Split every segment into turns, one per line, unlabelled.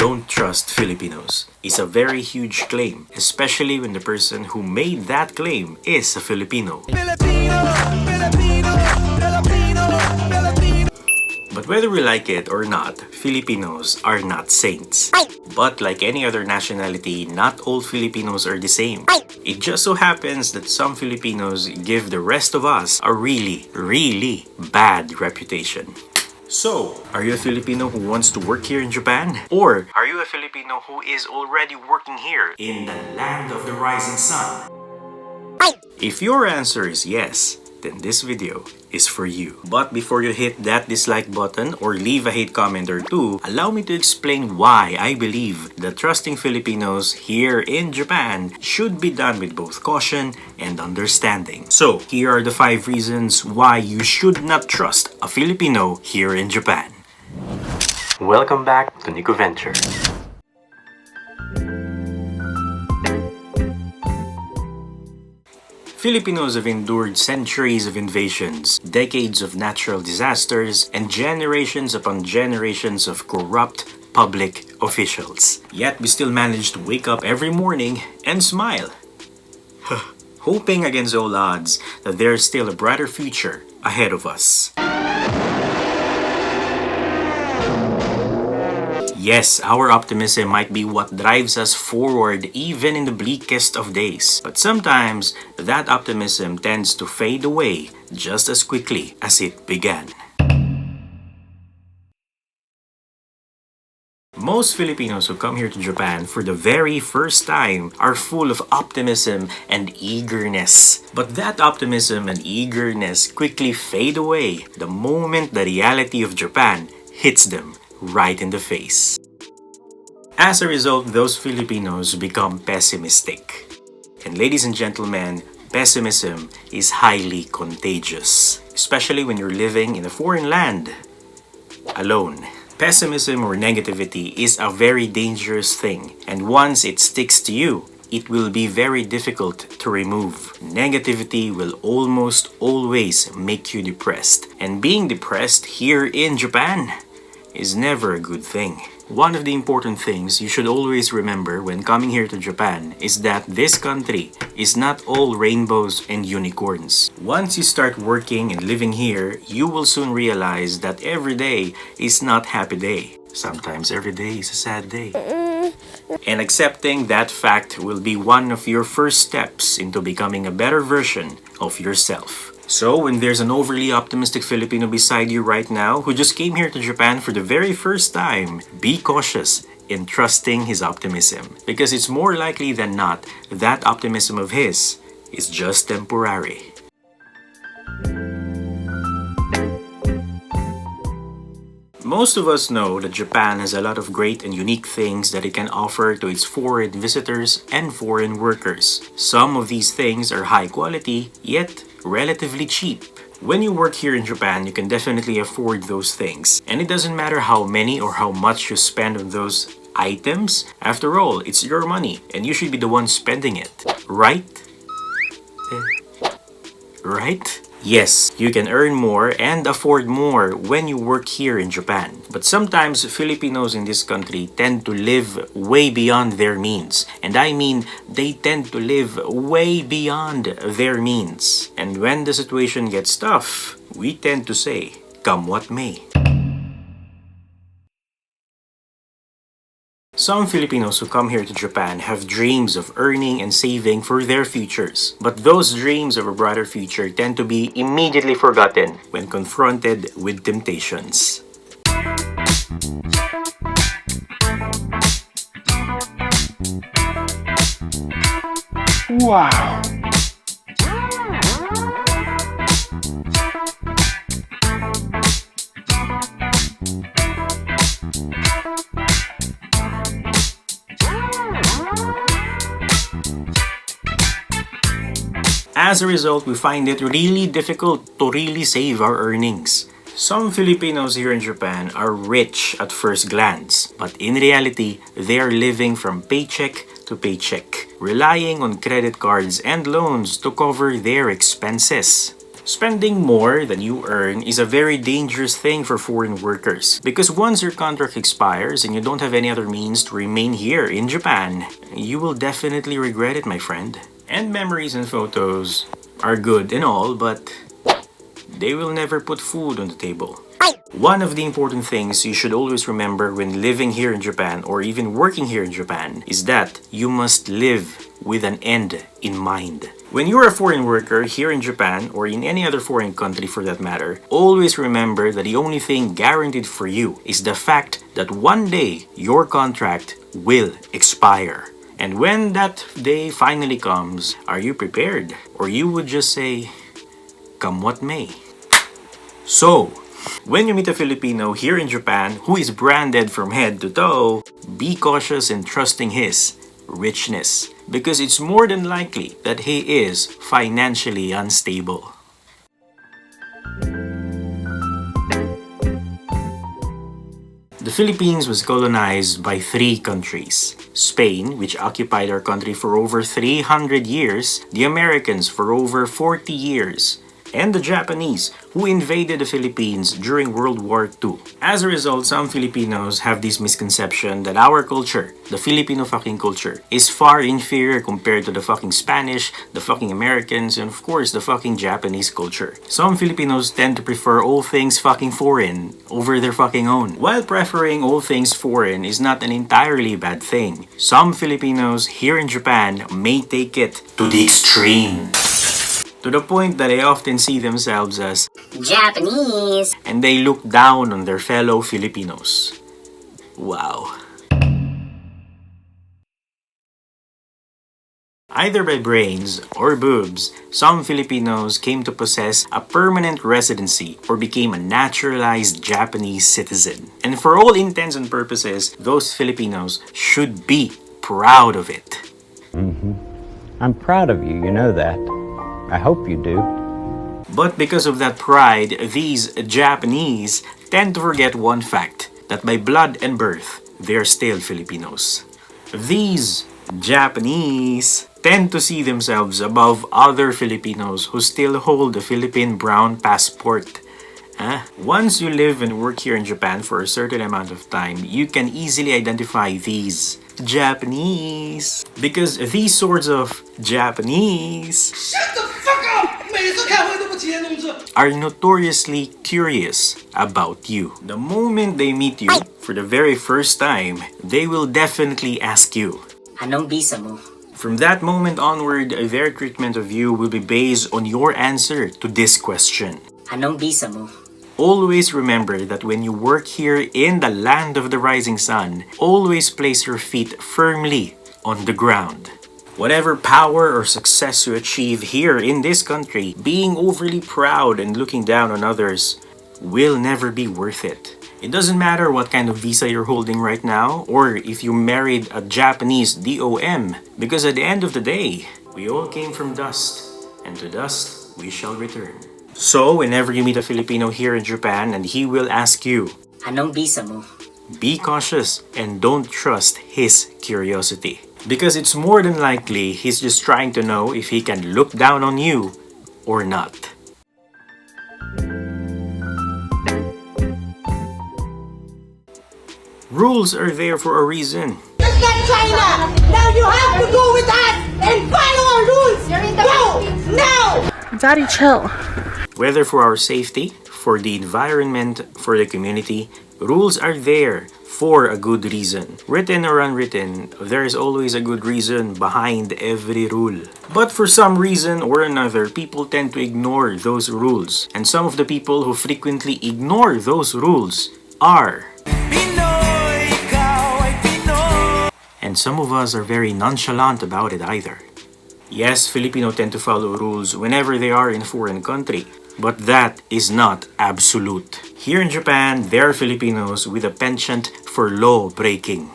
don't trust Filipinos is a very huge claim, especially when the person who made that claim is a Filipino. But whether we like it or not, Filipinos are not saints. But like any other nationality, not all Filipinos are the same. It just so happens that some Filipinos give the rest of us a really, really bad reputation. So, are you a Filipino who wants to work here in Japan? Or are you a Filipino who is already working here in the land of the rising sun? If your answer is yes, then this video is for you. But before you hit that dislike button or leave a hate comment or two, allow me to explain why I believe that trusting Filipinos here in Japan should be done with both caution and understanding. So, here are the 5 reasons why you should not trust a Filipino here in Japan. Welcome back to NikkoVenture. Filipinos have endured centuries of invasions, decades of natural disasters, and generations upon generations of corrupt public officials. Yet we still manage to wake up every morning and smile, hoping against all odds that there's still a brighter future ahead of us. Yes, our optimism might be what drives us forward even in the bleakest of days. But sometimes, that optimism tends to fade away just as quickly as it began. Most Filipinos who come here to Japan for the very first time are full of optimism and eagerness. But that optimism and eagerness quickly fade away the moment the reality of Japan hits them right in the face. As a result, those Filipinos become pessimistic. And ladies and gentlemen, pessimism is highly contagious, especially when you're living in a foreign land alone. Pessimism or negativity is a very dangerous thing, and once it sticks to you, it will be very difficult to remove. Negativity will almost always make you depressed, and being depressed here in Japan is never a good thing. One of the important things you should always remember when coming here to Japan is that this country is not all rainbows and unicorns. Once you start working and living here, you will soon realize that every day is not happy day. Sometimes every day is a sad day. And accepting that fact will be one of your first steps into becoming a better version of yourself. So, when there's an overly optimistic Filipino beside you right now who just came here to Japan for the very first time, be cautious in trusting his optimism. Because it's more likely than not that optimism of his is just temporary. Most of us know that Japan has a lot of great and unique things that it can offer to its foreign visitors and foreign workers. Some of these things are high quality, yet relatively cheap. When you work here in Japan, you can definitely afford those things. And it doesn't matter how many or how much you spend on those items. After all, it's your money and you should be the one spending it. Right? Right? Yes, you can earn more and afford more when you work here in Japan. But sometimes Filipinos in this country tend to live way beyond their means. And I mean, they tend to live way beyond their means. And when the situation gets tough, we tend to say, come what may. Some Filipinos who come here to Japan have dreams of earning and saving for their futures. But those dreams of a brighter future tend to be immediately forgotten when confronted with temptations.
Wow!
As a result, we find it really difficult to really save our earnings. Some Filipinos here in Japan are rich at first glance, but in reality, they are living from paycheck to paycheck, relying on credit cards and loans to cover their expenses. Spending more than you earn is a very dangerous thing for foreign workers because once your contract expires and you don't have any other means to remain here in Japan, you will definitely regret it, my friend. And memories and photos are good and all, but they will never put food on the table. One of the important things you should always remember when living here in Japan or even working here in Japan is that you must live with an end in mind. When you're a foreign worker here in Japan or in any other foreign country for that matter, always remember that the only thing guaranteed for you is the fact that one day your contract will expire. And when that day finally comes, are you prepared? Or you would just say, come what may. So, when you meet a Filipino here in Japan who is branded from head to toe, be cautious in trusting his richness because it's more than likely that he is financially unstable. The Philippines was colonized by 3 countries. Spain, which occupied our country for over 300 years, the Americans for over 40 years, and the Japanese, who invaded the Philippines during World War II. As a result, some Filipinos have this misconception that our culture, the Filipino fucking culture, is far inferior compared to the fucking Spanish, the fucking Americans, and of course the fucking Japanese culture. Some Filipinos tend to prefer all things fucking foreign over their fucking own. While preferring all things foreign is not an entirely bad thing, some Filipinos here in Japan may take it to the extreme. To the point that they often see themselves as Japanese and they look down on their fellow Filipinos. Wow. Either by brains or boobs, some Filipinos came to possess a permanent residency or became a naturalized Japanese citizen. And for all intents and purposes, those Filipinos should be proud of it.
I'm proud of you, you know that. I hope you do.
But because of that pride, these Japanese tend to forget one fact, that by blood and birth, they're still Filipinos. These Japanese tend to see themselves above other Filipinos who still hold the Philippine brown passport. Once you live and work here in Japan for a certain amount of time, you can easily identify these Japanese. Because these sorts of Japanese are notoriously curious about you. The moment they meet you for the very first time, they will definitely ask you,
Anong bisa mo?
From that moment onward, their treatment of you will be based on your answer to this question.
Anong bisa mo?
Always remember that when you work here in the land of the rising sun, always place your feet firmly on the ground. Whatever power or success you achieve here in this country, being overly proud and looking down on others will never be worth it. It doesn't matter what kind of visa you're holding right now or if you married a Japanese DOM, because at the end of the day, we all came from dust, and to dust we shall return. So, whenever you meet a Filipino here in Japan and he will ask you,
Anong bisa mo?
be cautious and don't trust his curiosity. Because it's more than likely he's just trying to know if he can look down on you or not. Rules are there for a reason.
It's not China! Now you have to go with us and follow our rules! Go! Now!
Daddy, chill.
Whether for our safety, for the environment, for the community, rules are there for a good reason. Written or unwritten, there is always a good reason behind every rule. But for some reason or another, people tend to ignore those rules. And some of the people who frequently ignore those rules are... And some of us are very nonchalant about it either. Yes, Filipino tend to follow rules whenever they are in a foreign country. But that is not absolute. Here in Japan, there are Filipinos with a penchant for law breaking.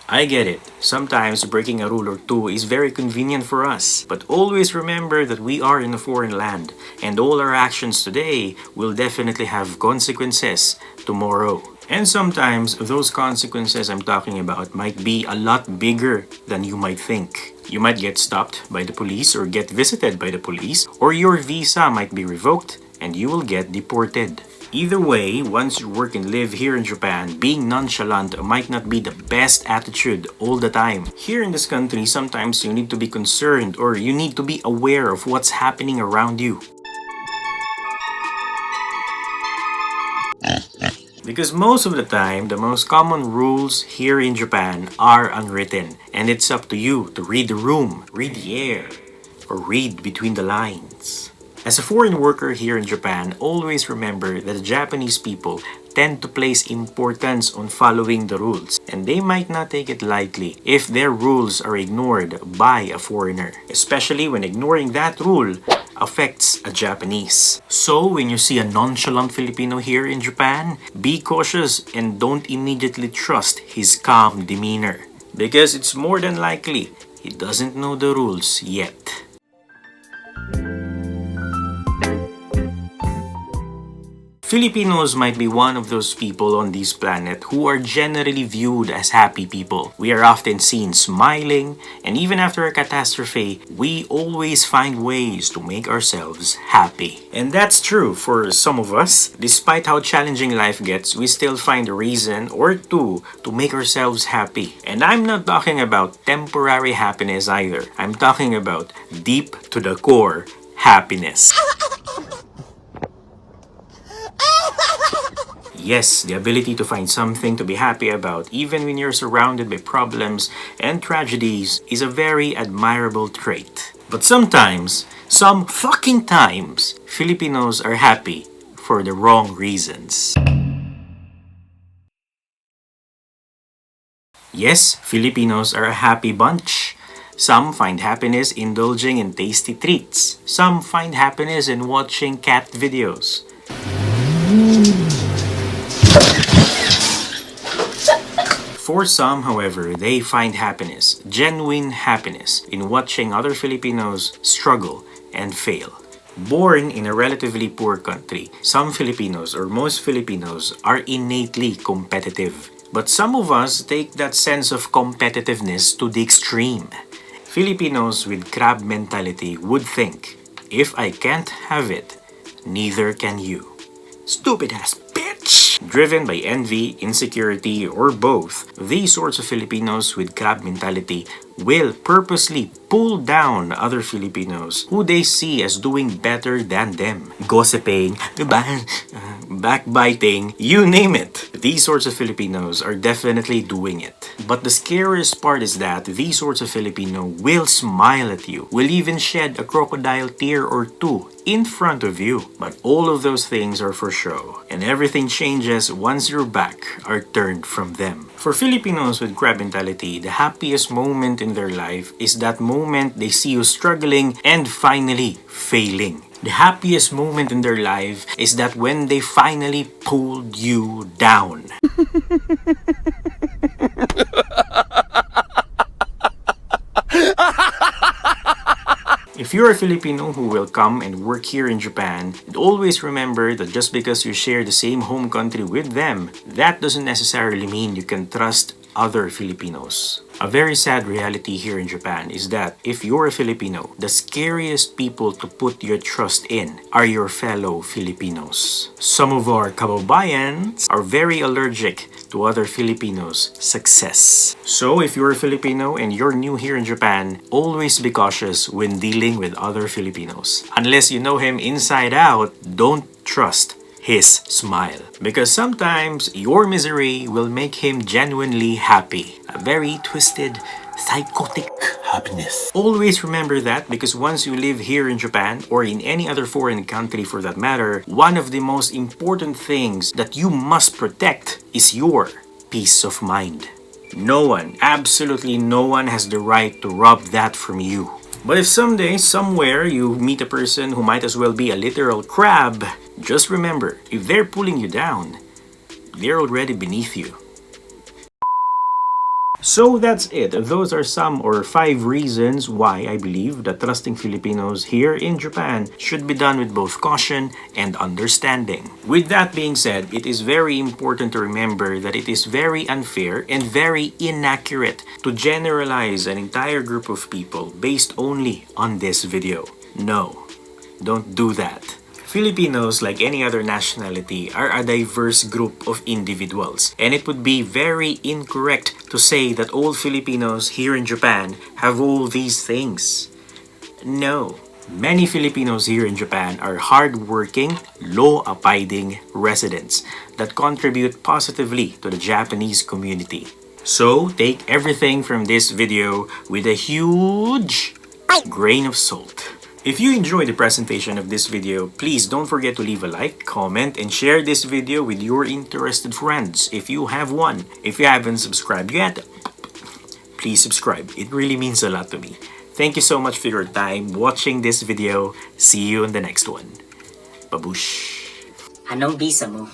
I get it. Sometimes breaking a rule or two is very convenient for us. But always remember that we are in a foreign land, and all our actions today will definitely have consequences tomorrow. And sometimes, those consequences I'm talking about might be a lot bigger than you might think. You might get stopped by the police or get visited by the police, or your visa might be revoked and you will get deported. Either way, once you work and live here in Japan, being nonchalant might not be the best attitude all the time. Here in this country, sometimes you need to be concerned or you need to be aware of what's happening around you. Because most of the time, the most common rules here in Japan are unwritten, and it's up to you to read the room, read the air, or read between the lines. As a foreign worker here in Japan, always remember that the Japanese people tend to place importance on following the rules, and they might not take it lightly if their rules are ignored by a foreigner, especially when ignoring that rule affects a Japanese. So when you see a nonchalant Filipino here in Japan, be cautious and don't immediately trust his calm demeanor, because it's more than likely he doesn't know the rules yet. Filipinos might be one of those people on this planet who are generally viewed as happy people. We are often seen smiling, and even after a catastrophe, we always find ways to make ourselves happy. And that's true for some of us. Despite how challenging life gets, we still find a reason or two to make ourselves happy. And I'm not talking about temporary happiness either. I'm talking about deep to the core happiness. Yes, the ability to find something to be happy about even when you're surrounded by problems and tragedies is a very admirable trait. But sometimes, some fucking times, Filipinos are happy for the wrong reasons. Yes, Filipinos are a happy bunch. Some find happiness indulging in tasty treats. Some find happiness in watching cat videos. For some, however, they find happiness, genuine happiness, in watching other Filipinos struggle and fail. Born in a relatively poor country, some Filipinos or most Filipinos are innately competitive. But some of us take that sense of competitiveness to the extreme. Filipinos with crab mentality would think, if I can't have it, neither can you. Stupid ass bitch! Driven by envy, insecurity, or both, these sorts of Filipinos with crab mentality will purposely pull down other Filipinos who they see as doing better than them. Gossiping, backbiting, you name it. These sorts of Filipinos are definitely doing it. But the scariest part is that these sorts of Filipino will smile at you, will even shed a crocodile tear or two in front of you. But all of those things are for show, and everything changes once your back are turned from them. For Filipinos with crab mentality, the happiest moment in their life is that moment they see you struggling and finally failing. The happiest moment in their life is that when they finally pulled you down. If you're a Filipino who will come and work here in Japan, always remember that just because you share the same home country with them, that doesn't necessarily mean you can trust other Filipinos. A very sad reality here in Japan is that if you're a Filipino, the scariest people to put your trust in are your fellow Filipinos. Some of our kababayans are very allergic to other Filipinos' success. So if you're a Filipino and you're new here in Japan, always be cautious when dealing with other Filipinos. Unless you know him inside out, don't trust his smile. Because sometimes your misery will make him genuinely happy. A very twisted, psychotic happiness. Always remember that, because once you live here in Japan or in any other foreign country for that matter, one of the most important things that you must protect is your peace of mind. No one, absolutely no one has the right to rob that from you. But if someday, somewhere, you meet a person who might as well be a literal crab, just remember, if they're pulling you down, they're already beneath you. So that's it. Those are some or 5 reasons why I believe that trusting Filipinos here in Japan should be done with both caution and understanding. With that being said, it is very important to remember that it is very unfair and very inaccurate to generalize an entire group of people based only on this video. No, don't do that. Filipinos, like any other nationality, are a diverse group of individuals, and it would be very incorrect to say that all Filipinos here in Japan have all these things. No. Many Filipinos here in Japan are hardworking, law-abiding residents that contribute positively to the Japanese community. So, take everything from this video with a huge grain of salt. If you enjoyed the presentation of this video, please don't forget to leave a like, comment, and share this video with your interested friends if you have one. If you haven't subscribed yet, please subscribe. It really means a lot to me. Thank you so much for your time watching this video. See you in the next one. Babush!
Anong bisa mo?